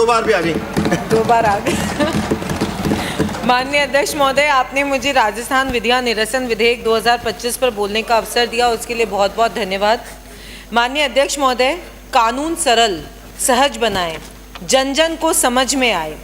2 बार भी आ गई। 2 बार आ गई। माननीय अध्यक्ष महोदय, आपने मुझे राजस्थान विधिया निरसन विधेयक 2025 पर बोलने का अवसर दिया, उसके लिए बहुत बहुत धन्यवाद। माननीय अध्यक्ष महोदय, कानून सरल सहज बनाएं, जन जन को समझ में आए,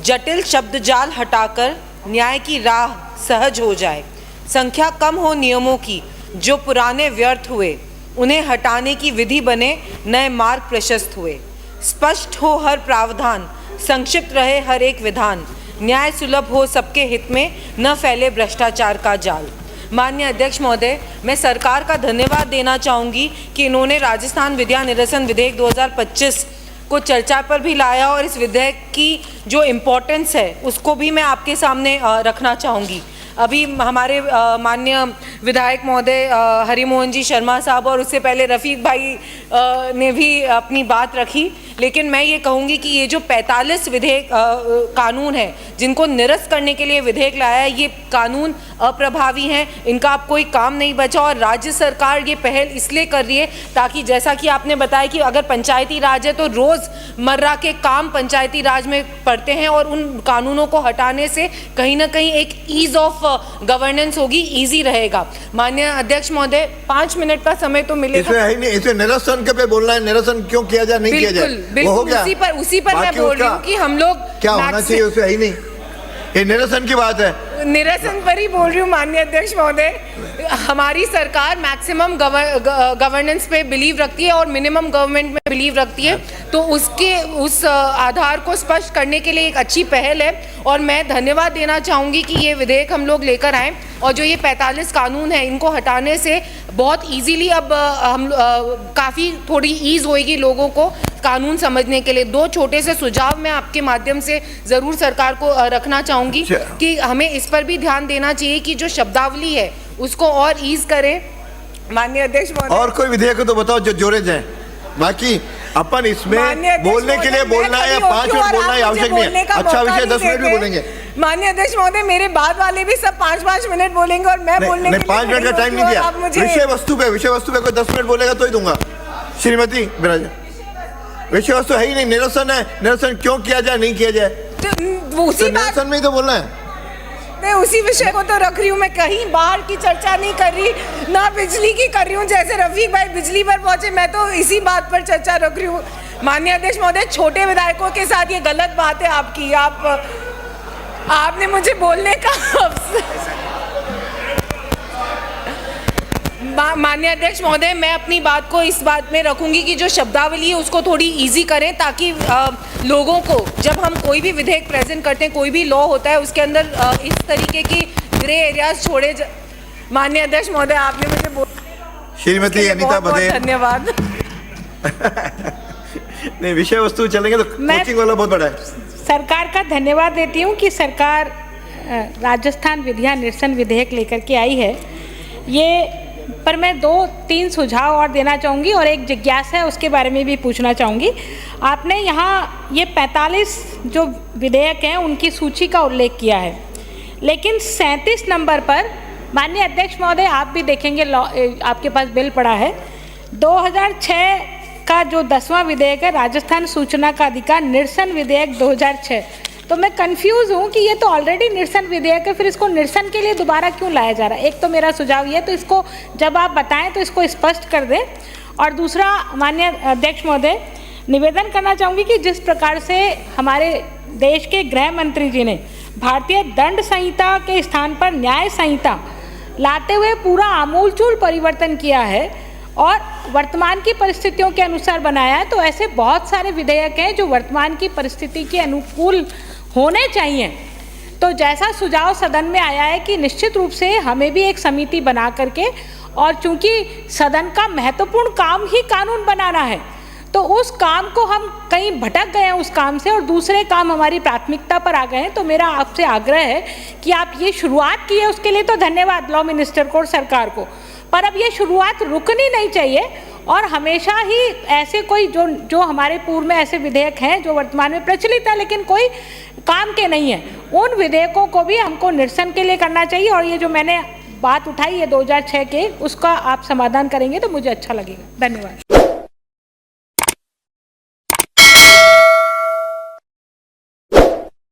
जटिल शब्द जाल हटाकर न्याय की राह सहज हो जाए, संख्या कम हो नियमों की, जो पुराने व्यर्थ हुए उन्हें हटाने की विधि बने, नए मार्ग प्रशस्त हुए, स्पष्ट हो हर प्रावधान, संक्षिप्त रहे हर एक विधान, न्याय सुलभ हो सबके हित में, न फैले भ्रष्टाचार का जाल। माननीय अध्यक्ष महोदय, मैं सरकार का धन्यवाद देना चाहूँगी कि इन्होंने राजस्थान विधिया निरसन विधेयक 2025 को चर्चा पर भी लाया और इस विधेयक की जो इम्पोर्टेंस है उसको भी मैं आपके सामने रखना चाहूँगी। अभी हमारे माननीय विधायक महोदय हरिमोहन जी शर्मा साहब और उससे पहले रफ़ीक भाई ने भी अपनी बात रखी, लेकिन मैं ये कहूँगी कि ये जो 45 विधेयक कानून है जिनको निरस्त करने के लिए विधेयक लाया है, ये कानून अप्रभावी हैं, इनका अब कोई काम नहीं बचा। और राज्य सरकार ये पहल इसलिए कर रही है ताकि जैसा कि आपने बताया कि अगर पंचायती राज है तो रोज़मर्रा के काम पंचायती राज में पड़ते हैं और उन कानूनों को हटाने से कहीं ना कहीं एक ईज़ ऑफ गवर्नेंस होगी, ईजी रहेगा। माननीय अध्यक्ष महोदय, 5 मिनट का समय तो मिलेगा। इसमें है नहीं, इसमें निरसन के पे बोलना है, निरसन क्यों किया जाए, नहीं किया जाए, वो हो गया। उसी पर मैं बोल रही हूँ कि हम लोग क्या होना चाहिए उसमें है ही नहीं, ये निरसन की बात है। निरसन पर ही बोल रही हूँ माननीय अध्यक्ष महोदय। हमारी सरकार मैक्सिमम गवर्नेंस पे बिलीव रखती है और मिनिमम गवर्नमेंट में बिलीव रखती है, तो उस आधार को स्पष्ट करने के लिए एक अच्छी पहल है और मैं धन्यवाद देना चाहूँगी कि ये विधेयक हम लोग लेकर आए और जो ये 45 कानून है इनको हटाने से बहुत इजीली अब हम काफ़ी थोड़ी ईज़ होएगी लोगों को कानून समझने के लिए। 2 छोटे से सुझाव मैं आपके माध्यम से ज़रूर सरकार को रखना चाहूँगी कि हमें इस पर भी ध्यान देना चाहिए कि जो शब्दावली है उसको और ईज़ करें। माननीय अध्यक्ष महोदय, और कोई विधेयक तो बताओ जो जोड़े जाए, बाकी अपन इसमें बोलने के लिए बोलना है या 5 मिनट बोलना है आवश्यक नहीं है। अच्छा विषय 10 मिनट भी बोलेंगे। माननीय अध्यक्ष महोदय, मेरे बाद वाले भी सब 5-5 मिनट बोलेंगे और मैं बोलने के लिए 5 मिनट का टाइम नहीं दिया। विषय वस्तु पे कोई 10 मिनट बोलेगा तो ही दूंगा। श्रीमती बिराज, विषय वस्तु है ही नहीं, निरसन है, निरसन क्यों किया जाए, नहीं किया जाए, उसी निरसन में ही तो बोलना है। मैं उसी विषय को तो रख रही हूँ, मैं कहीं बाहर की चर्चा नहीं कर रही, ना बिजली की कर रही हूँ। जैसे रफीक भाई बिजली पर पहुंचे, मैं तो इसी बात पर चर्चा रख रही हूँ। माननीय अध्यक्ष महोदय, छोटे विधायकों के साथ ये गलत बात है आपकी। आपने मुझे बोलने का माननीय अध्यक्ष महोदय, मैं अपनी बात को इस बात में रखूंगी कि जो शब्दावली है उसको थोड़ी इजी करें ताकि लोगों को जब हम कोई भी विधेयक प्रेजेंट करते हैं, कोई भी लॉ होता है उसके अंदर इस तरीके की ग्रे एरियाज छोड़े। माननीय अध्यक्ष महोदय, आपने मुझे श्रीमती अनीता बदेल, धन्यवाद। नहीं, विषय वस्तु चलेंगे तो कोचिंग वाला बहुत बड़ा है। सरकार का धन्यवाद देती हूँ कि सरकार राजस्थान विधिया निरसन विधेयक लेकर के आई है। ये पर मैं 2-3 सुझाव और देना चाहूँगी और एक जिज्ञासा है उसके बारे में भी पूछना चाहूँगी। आपने यहाँ ये 45 जो विधेयक हैं उनकी सूची का उल्लेख किया है, लेकिन 37 नंबर पर माननीय अध्यक्ष महोदय आप भी देखेंगे, आपके पास बिल पड़ा है, 2006 का जो 10वां विधेयक है राजस्थान सूचना का अधिकार निरसन विधेयक 2006। तो मैं कंफ्यूज हूँ कि ये तो ऑलरेडी निरसन विधेयक है, फिर इसको निरसन के लिए दोबारा क्यों लाया जा रहा है। एक तो मेरा सुझाव ये, तो इसको जब आप बताएं तो इसको स्पष्ट कर दें। और दूसरा, माननीय अध्यक्ष महोदय, निवेदन करना चाहूँगी कि जिस प्रकार से हमारे देश के गृह मंत्री जी ने भारतीय दंड संहिता के स्थान पर न्याय संहिता लाते हुए पूरा आमूलचूल परिवर्तन किया है और वर्तमान की परिस्थितियों के अनुसार बनाया है, तो ऐसे बहुत सारे विधेयक हैं जो वर्तमान की परिस्थिति के अनुकूल होने चाहिए। तो जैसा सुझाव सदन में आया है कि निश्चित रूप से हमें भी एक समिति बना करके, और चूंकि सदन का महत्वपूर्ण काम ही कानून बनाना है, तो उस काम को हम कहीं भटक गए हैं उस काम से और दूसरे काम हमारी प्राथमिकता पर आ गए हैं। तो मेरा आपसे आग्रह है कि आप ये शुरुआत की है, उसके लिए तो धन्यवाद लॉ मिनिस्टर को और सरकार को, पर अब ये शुरुआत रुकनी नहीं चाहिए और हमेशा ही ऐसे कोई जो हमारे पूर्व में ऐसे विधेयक हैं जो वर्तमान में प्रचलित है लेकिन कोई काम के नहीं है, उन विधेयकों को भी हमको निरसन के लिए करना चाहिए। और ये जो मैंने बात उठाई है 2006 के, उसका आप समाधान करेंगे तो मुझे अच्छा लगेगा। धन्यवाद।